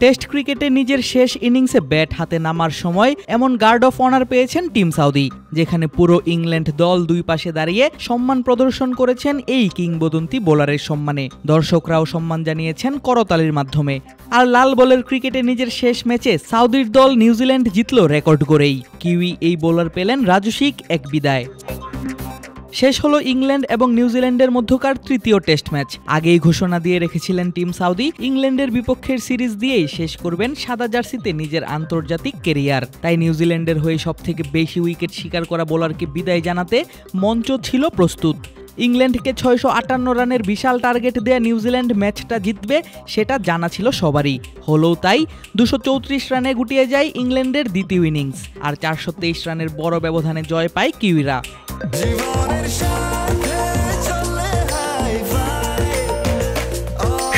Test ক্রিকেটে নিজের শেষ ইনিংসে ব্যাট হাতে নামার সময় এমন গার্ড অফ অনার পেয়েছেন টিম সাউদি, যেখানে পুরো ইংল্যান্ড দল দুই পাশে দাঁড়িয়ে সম্মান প্রদর্শন করেছেন এই কিংবদন্তি বোলারের সম্মানে। দর্শকরাও সম্মান জানিয়েছেন করতালির মাধ্যমে। আর লাল বলের ক্রিকেটে নিজের শেষ ম্যাচে সাউদির দল নিউজিল্যান্ড জিতল রেকর্ড করেই। কিউই এই বোলার পেলেন রাজসিক এক বিদায়। শেষ হলো ইংল্যান্ড এবং নিউজিল্যান্ডের মধ্যকার তৃতীয় টেস্ট ম্যাচ। আগেই ঘোষণা দিয়ে রেখেছিলেন টিম সাউদি, ইংল্যান্ডের বিপক্ষের সিরিজ দিয়েই শেষ করবেন সাদা জার্সিতে নিজের আন্তর্জাতিক ক্যারিয়ার। তাই নিউজিল্যান্ডের হয়ে সবথেকে বেশি উইকেট শিকার করা বোলারকে বিদায় জানাতে মঞ্চ ছিল প্রস্তুত। ইংল্যান্ডকে 658 রানের বিশাল টার্গেট দেয়া নিউজিল্যান্ড ম্যাচটা জিতবে সেটা জানা ছিল সবারই। হলেও তাই 234 রানে গুটিয়ে যায় ইংল্যান্ডের দ্বিতীয় ইনিংস, আর 423 রানের বড় ব্যবধানে জয় পায় কিউইরা।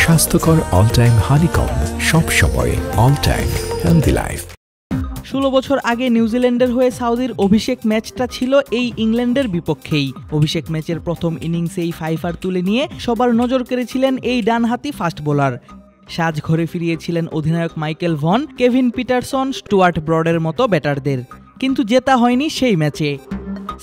স্বাস্থ্যকর অল টাইম হানিকম, সব সময় অল টাইম হেলদি লাইফ। 16 বছর আগে নিউজিল্যান্ডের হয়ে সাউদির অভিষেক ম্যাচটা ছিল এই ইংল্যান্ডের বিপক্ষেই। অভিষেক ম্যাচের প্রথম ইনিংসেই ফাইফার তুলে নিয়ে সবার নজর কেড়েছিলেন এই ডানহাতি ফাস্ট বোলার। সাজ ঘরে ফিরিয়েছিলেন অধিনায়ক Michael Vaughan, Kevin Pietersen, Stuart ব্রডের মতো ব্যাটারদের। কিন্তু জেতা হয়নি সেই ম্যাচে।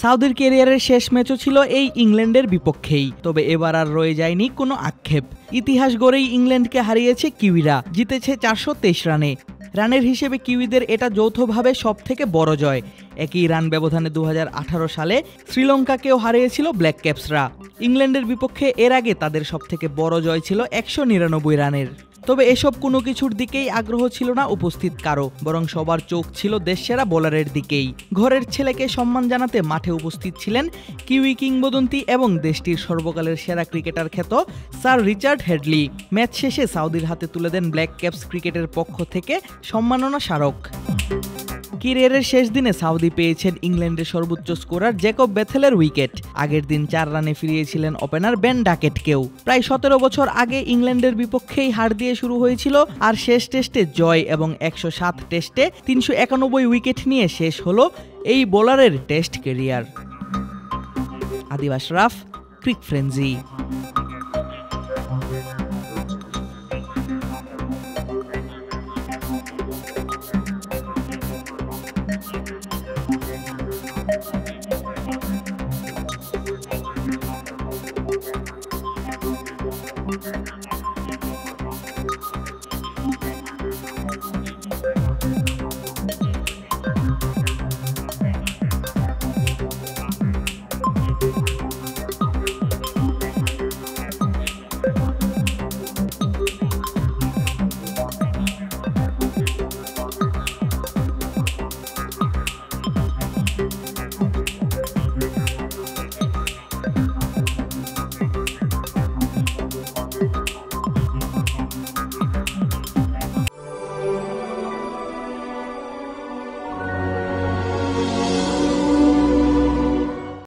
সাউদির ক্যারিয়ারের শেষ ম্যাচও ছিল এই ইংল্যান্ডের বিপক্ষেই। তবে এবার আর রয়ে যায়নি কোনো আক্ষেপ। ইতিহাস গড়েই ইংল্যান্ডকে হারিয়েছে কিউইরা, জিতেছে 423 রানে। রানের হিসেবে কিউইদের এটা যৌথভাবে সবথেকে বড় জয়। একই রান ব্যবধানে 2018 সালে শ্রীলঙ্কাকেও হারিয়েছিল ব্ল্যাক ক্যাপসরা। ইংল্যান্ডের বিপক্ষে এর আগে তাদের সবথেকে বড় জয় ছিল 199 রানের। তবে এসব কোনো কিছুর দিকেই আগ্রহ ছিল না উপস্থিত কারো, বরং সবার চোখ ছিল দেশসেরা বোলারের দিকেই। ঘরের ছেলেকে সম্মান জানাতে মাঠে উপস্থিত ছিলেন কিউই কিংবদন্তি এবং দেশটির সর্বকালের সেরা ক্রিকেটার খ্যাত স্যার রিচার্ড হেডলি। ম্যাচ শেষে সাউদির হাতে তুলে দেন ব্ল্যাক ক্যাপস ক্রিকেটের পক্ষ থেকে সম্মাননা স্মারক। ক্যারিয়ারের শেষ দিনে সাউদি পেয়েছেন ইংল্যান্ডের সর্বোচ্চ স্কোরার জ্যাকব বেথেলের উইকেট। আগের দিন 4 রানে ফিরিয়েছিলেন ওপেনার বেন ডাকেটকেও। প্রায় 17 বছর আগে ইংল্যান্ডের বিপক্ষেই হার দিয়ে শুরু হয়েছিল, আর শেষ টেস্টে জয় এবং 107 টেস্টে 391 উইকেট নিয়ে শেষ হলো এই বোলারের টেস্ট ক্যারিয়ার। আদিব আশরাফ, ক্রিক ফ্রেঞ্জি।